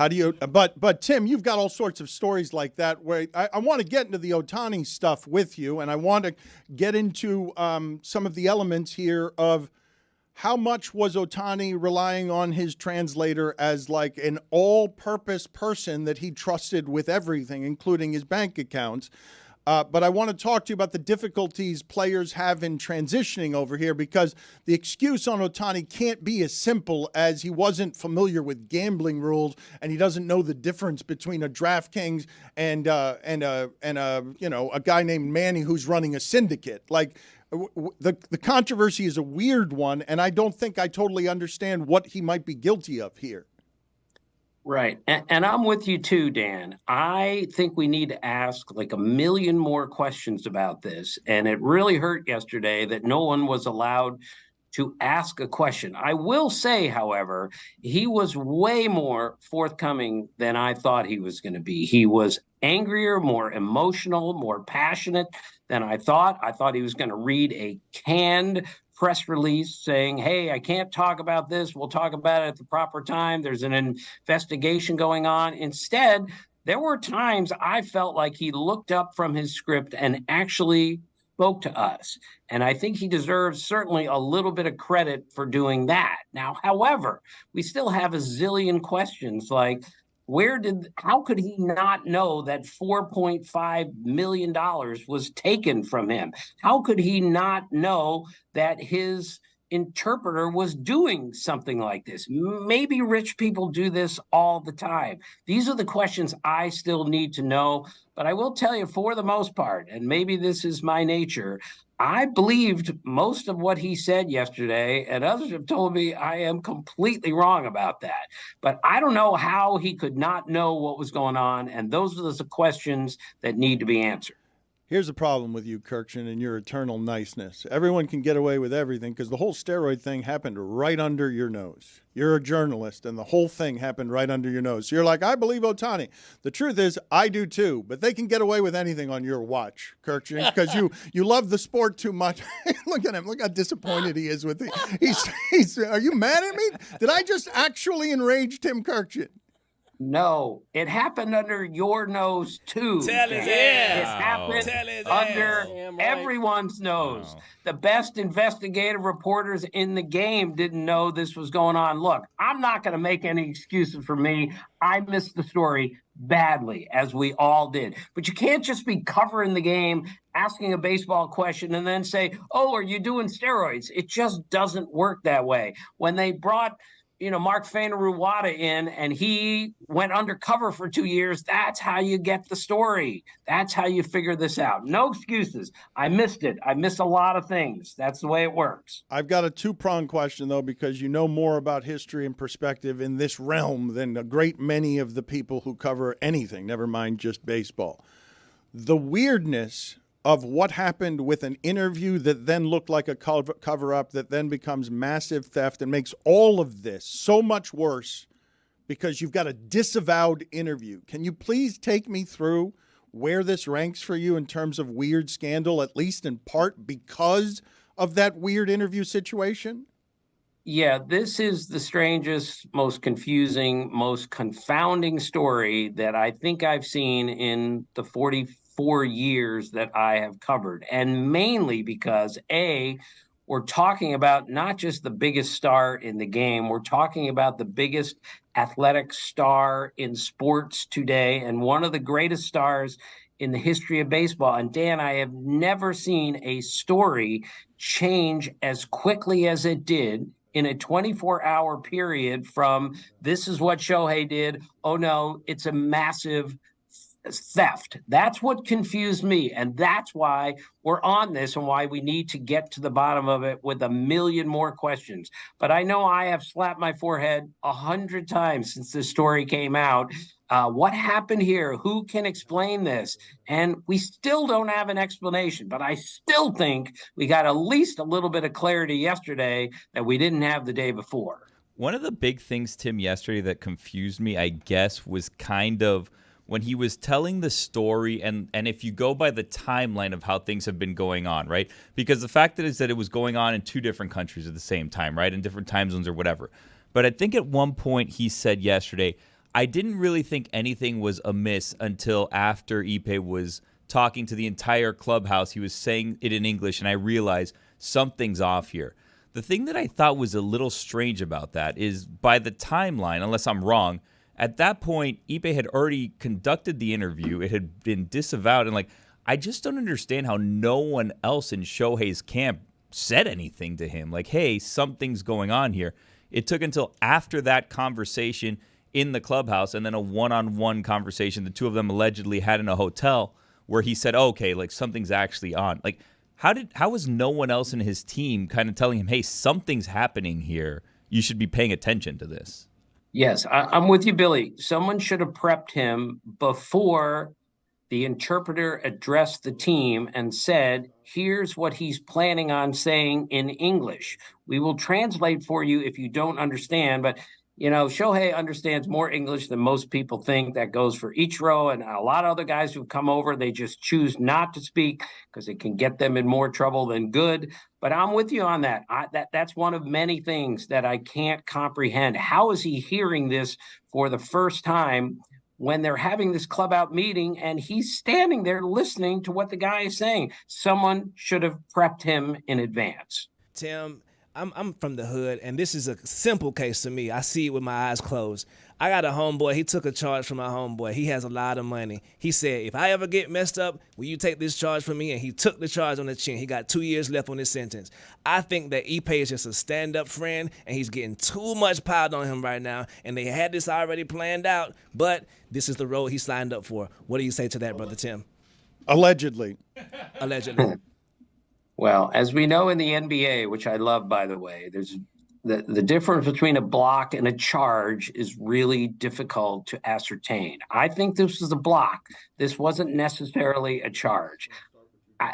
How do you? But Tim, you've got all sorts of stories like that. Where I want to get into the Ohtani stuff with you, and I want to get into some of the elements here of how much was Ohtani relying on his translator as like an all-purpose person that he trusted with everything, including his bank accounts. But I want to talk to you about the difficulties players have in transitioning over here, because the excuse on Ohtani can't be as simple as he wasn't familiar with gambling rules and he doesn't know the difference between a DraftKings and a guy named Manny who's running a syndicate. Like the controversy is a weird one, and I don't think I totally understand what he might be guilty of here. Right. And I'm with you too, Dan. I think we need to ask like a million more questions about this. And it really hurt yesterday that no one was allowed to ask a question. I will say, however, he was way more forthcoming than I thought he was going to be. He was angrier, more emotional, more passionate than I thought. I thought he was going to read a canned press release saying, hey, I can't talk about this. We'll talk about it at the proper time. There's an investigation going on. Instead, there were times I felt like he looked up from his script and actually spoke to us. And I think he deserves certainly a little bit of credit for doing that. Now, however, we still have a zillion questions like, how could he not know that $4.5 million was taken from him? How could he not know that his interpreter was doing something like this? Maybe rich people do this all the time. These are the questions I still need to know. But I will tell you, for the most part, and maybe this is my nature, I believed most of what he said yesterday, and others have told me I am completely wrong about that. But I don't know how he could not know what was going on, and those are the questions that need to be answered. Here's the problem with you, Kurkjian, and your eternal niceness. Everyone can get away with everything because the whole steroid thing happened right under your nose. You're a journalist, and the whole thing happened right under your nose. So you're like, I believe Ohtani. The truth is, I do too, but they can get away with anything on your watch, Kurkjian, because you love the sport too much. Look at him. Look how disappointed he is with it. He's. Are you mad at me? Did I just actually enrage Tim Kurkjian? No, it happened under your nose too. Tell his ass. It happened under everyone's nose. No. The best investigative reporters in the game didn't know this was going on. Look, I'm not going to make any excuses for me. I missed the story badly, as we all did. But you can't just be covering the game, asking a baseball question, and then say, oh, are you doing steroids? It just doesn't work that way. When they brought Mark Fainaru-Wada in, and he went undercover for 2 years. That's how you get the story. That's how you figure this out. No excuses. I missed it. I missed a lot of things. That's the way it works. I've got a two-pronged question, though, because you know more about history and perspective in this realm than a great many of the people who cover anything, never mind just baseball. The weirdness of what happened with an interview that then looked like a cover-up that then becomes massive theft and makes all of this so much worse because you've got a disavowed interview. Can you please take me through where this ranks for you in terms of weird scandal, at least in part because of that weird interview situation? Yeah, this is the strangest, most confusing, most confounding story that I think I've seen in the 44 years that I have covered. And mainly because, A, we're talking about not just the biggest star in the game, we're talking about the biggest athletic star in sports today and one of the greatest stars in the history of baseball. And Dan, I have never seen a story change as quickly as it did in a 24-hour period from this is what Shohei did, oh no, it's a massive theft. That's what confused me. And that's why we're on this and why we need to get to the bottom of it with a million more questions. But I know I have slapped my forehead 100 times since this story came out. What happened here? Who can explain this? And we still don't have an explanation, but I still think we got at least a little bit of clarity yesterday that we didn't have the day before. One of the big things, Tim, yesterday that confused me, I guess, was kind of when he was telling the story, and if you go by the timeline of how things have been going on, right? Because the fact that is that it was going on in two different countries at the same time, right? In different time zones or whatever. But I think at one point he said yesterday, I didn't really think anything was amiss until after Ipe was talking to the entire clubhouse. He was saying it in English, and I realized something's off here. The thing that I thought was a little strange about that is by the timeline, unless I'm wrong, at that point, Ipe had already conducted the interview. It had been disavowed. And, I just don't understand how no one else in Shohei's camp said anything to him. Hey, something's going on here. It took until after that conversation in the clubhouse and then a one-on-one conversation the two of them allegedly had in a hotel where he said, okay, something's actually on. How was no one else in his team kind of telling him, hey, something's happening here. You should be paying attention to this. Yes, I'm with you, Billy. Someone should have prepped him before the interpreter addressed the team and said, here's what he's planning on saying in English. We will translate for you if you don't understand, but Shohei understands more English than most people think. That goes for Ichiro and a lot of other guys who've come over. They just choose not to speak because it can get them in more trouble than good. But I'm with you on that. That's one of many things that I can't comprehend. How is he hearing this for the first time when they're having this club out meeting and he's standing there listening to what the guy is saying? Someone should have prepped him in advance. Tim, I'm from the hood, and this is a simple case to me. I see it with my eyes closed. I got a homeboy. He took a charge from my homeboy. He has a lot of money. He said, if I ever get messed up, will you take this charge from me? And he took the charge on the chin. He got 2 years left on his sentence. I think that Ipe is just a stand-up friend, and he's getting too much piled on him right now, and they had this already planned out, but this is the road he signed up for. What do you say to that, Brother Tim? Allegedly. Allegedly. Well, as we know in the NBA, which I love, by the way, there's the difference between a block and a charge is really difficult to ascertain. I think this was a block. This wasn't necessarily a charge.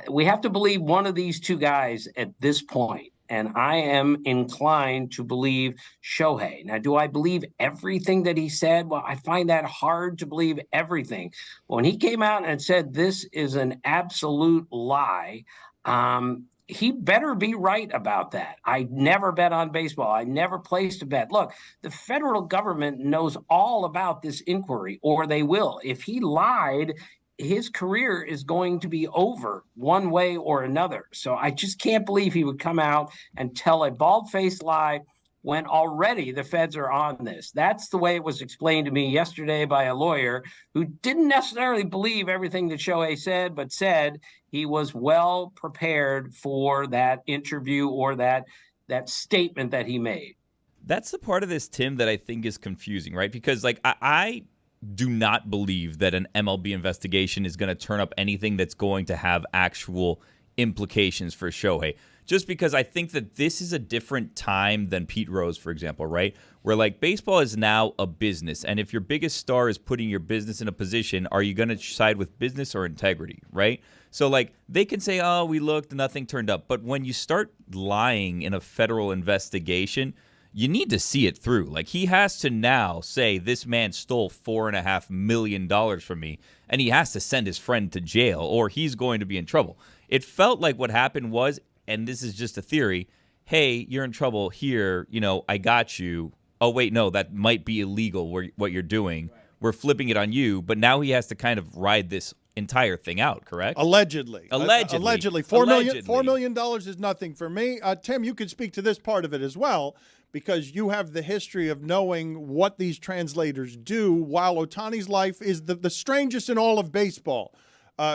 We have to believe one of these two guys at this point, and I am inclined to believe Shohei. Now, do I believe everything that he said? Well, I find that hard to believe everything. When he came out and said this is an absolute lie, he better be right about that. I never bet on baseball. I never placed a bet. Look, the federal government knows all about this inquiry, or they will. If he lied, his career is going to be over one way or another. So I just can't believe he would come out and tell a bald-faced lie when already the feds are on this. That's the way it was explained to me yesterday by a lawyer who didn't necessarily believe everything that Shohei said, but said he was well prepared for that interview or that statement that he made. That's the part of this, Tim, that I think is confusing, right? Because I do not believe that an MLB investigation is going to turn up anything that's going to have actual implications for Shohei. Just because I think that this is a different time than Pete Rose, for example, right? Where baseball is now a business. And if your biggest star is putting your business in a position, are you going to side with business or integrity, right? So they can say, oh, we looked, nothing turned up. But when you start lying in a federal investigation, you need to see it through. He has to now say this man stole $4.5 million from me, and he has to send his friend to jail or he's going to be in trouble. It felt like what happened was, and this is just a theory, hey, you're in trouble here, I got you. Oh, wait, no, that might be illegal what you're doing. We're flipping it on you, but now he has to kind of ride this entire thing out, correct? Allegedly. $4 million is nothing for me. Tim, you can speak to this part of it as well, because you have the history of knowing what these translators do, while Ohtani's life is the strangest in all of baseball.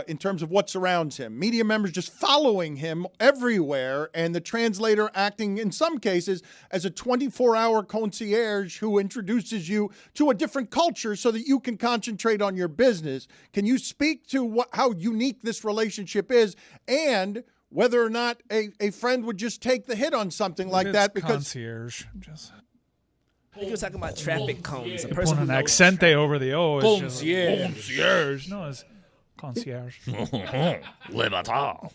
In terms of what surrounds him. Media members just following him everywhere, and the translator acting, in some cases, as a 24-hour concierge who introduces you to a different culture so that you can concentrate on your business. Can you speak to how unique this relationship is, and whether or not a friend would just take the hit on something like that? Because concierge. He was talking about traffic cones. Put an accente over the O. Concierge. No, it's concierge. Le Batard. All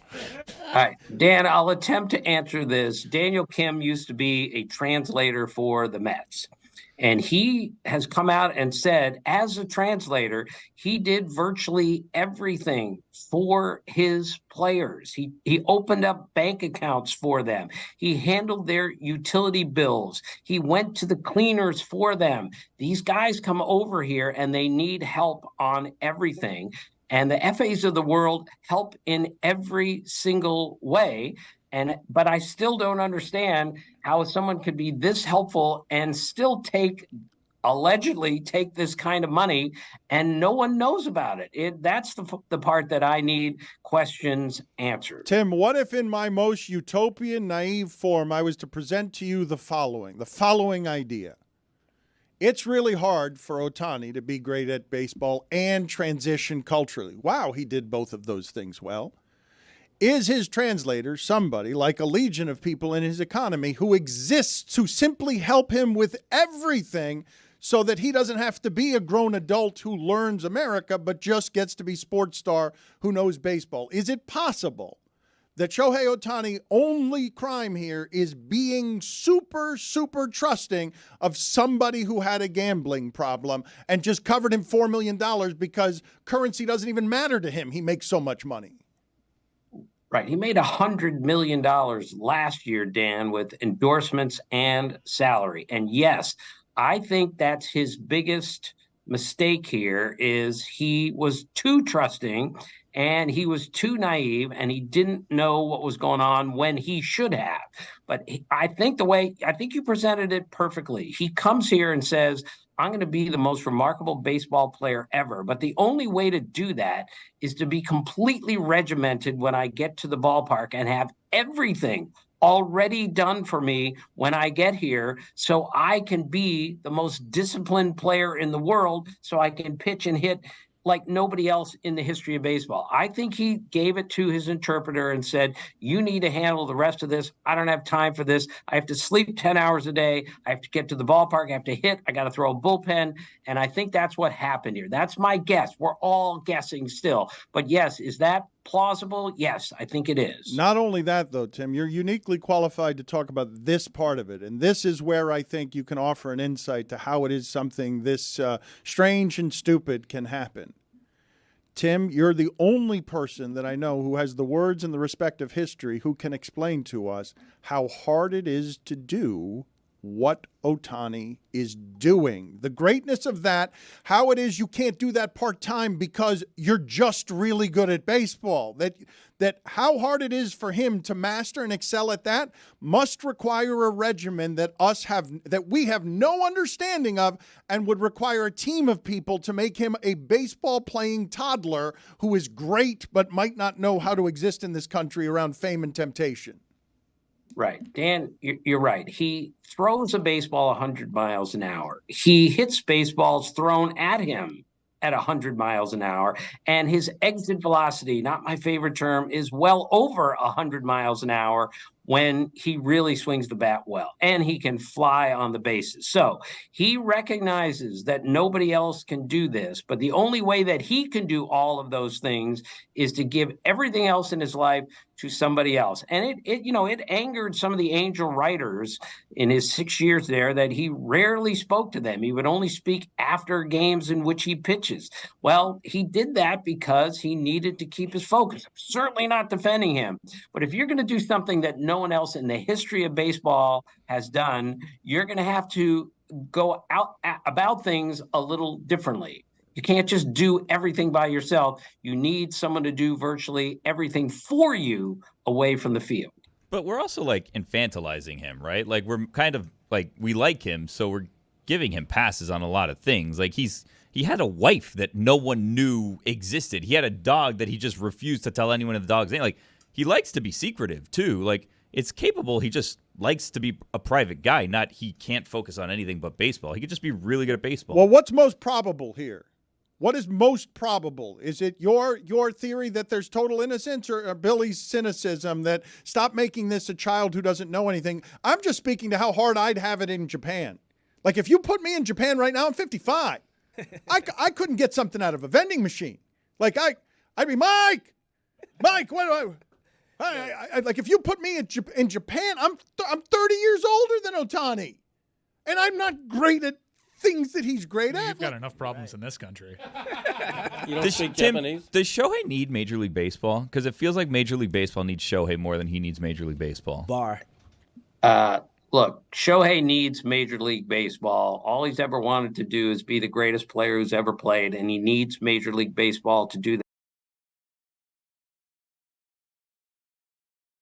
right, Dan, I'll attempt to answer this. Daniel Kim used to be a translator for the Mets. And he has come out and said, as a translator, he did virtually everything for his players. He opened up bank accounts for them. He handled their utility bills. He went to the cleaners for them. These guys come over here and they need help on everything. And the FAs of the world help in every single way. But I still don't understand how someone could be this helpful and still allegedly take this kind of money, and no one knows about it. That's the part that I need questions answered. Tim, what if in my most utopian, naive form I was to present to you the following idea? It's really hard for Ohtani to be great at baseball and transition culturally. Wow, he did both of those things well. Is his translator somebody like a legion of people in his economy who exists to simply help him with everything so that he doesn't have to be a grown adult who learns America but just gets to be sports star who knows baseball? Is it possible that Shohei Ohtani only crime here is being super, super trusting of somebody who had a gambling problem and just covered him $4 million because currency doesn't even matter to him? He makes so much money. Right. He made $100 million last year, Dan, with endorsements and salary. And yes, I think that's his biggest mistake here is he was too trusting and he was too naive and he didn't know what was going on when he should have. But I think you presented it perfectly. He comes here and says, I'm going to be the most remarkable baseball player ever. But the only way to do that is to be completely regimented when I get to the ballpark and have everything already done for me when I get here so I can be the most disciplined player in the world so I can pitch and hit like nobody else in the history of baseball. I think he gave it to his interpreter and said, you need to handle the rest of this. I don't have time for this. I have to sleep 10 hours a day. I have to get to the ballpark. I have to hit. I got to throw a bullpen. And I think that's what happened here. That's my guess. We're all guessing still. But yes, is that plausible? Yes, I think it is. Not only that, though, Tim, you're uniquely qualified to talk about this part of it. And this is where I think you can offer an insight to how it is something this strange and stupid can happen. Tim, you're the only person that I know who has the words and the respect of history who can explain to us how hard it is to do what Ohtani is doing. The greatness of that, how it is you can't do that part-time because you're just really good at baseball. That how hard it is for him to master and excel at that must require a regimen that we have no understanding of and would require a team of people to make him a baseball-playing toddler who is great but might not know how to exist in this country around fame and temptation. Right. Dan, you're right. He throws a baseball 100 miles an hour. He hits baseballs thrown at him at 100 miles an hour. And his exit velocity, not my favorite term, is well over 100 miles an hour when he really swings the bat well. And he can fly on the bases. So he recognizes that nobody else can do this. But the only way that he can do all of those things is to give everything else in his life to somebody else. And it angered some of the Angel writers in his 6 years there that he rarely spoke to them. He would only speak after games in which he pitches. Well, he did that because he needed to keep his focus. I'm certainly not defending him. But if you're going to do something that no one else in the history of baseball has done, you're going to have to go out about things a little differently. You can't just do everything by yourself. You need someone to do virtually everything for you away from the field. But we're also like infantilizing him, right? Like we're kind of like we like him, so we're giving him passes on a lot of things. Like he had a wife that no one knew existed. He had a dog that he just refused to tell anyone of the dog's name. Like he likes to be secretive too. Like it's capable. He just likes to be a private guy, not he can't focus on anything but baseball. He could just be really good at baseball. Well, what's most probable here? What is most probable? Is it your theory that there's total innocence or Billy's cynicism that stop making this a child who doesn't know anything? I'm just speaking to how hard I'd have it in Japan. Like if you put me in Japan right now, I'm 55. I couldn't get something out of a vending machine. Like I'd be, Mike, what do I like if you put me in Japan, I'm 30 years older than Ohtani. And I'm not great at things that he's great at. You've got enough problems in this country. You don't speak Japanese? Does Shohei need Major League Baseball? Because it feels like Major League Baseball needs Shohei more than he needs Major League Baseball. Bar. Look, Shohei needs Major League Baseball. All he's ever wanted to do is be the greatest player who's ever played, and he needs Major League Baseball to do that.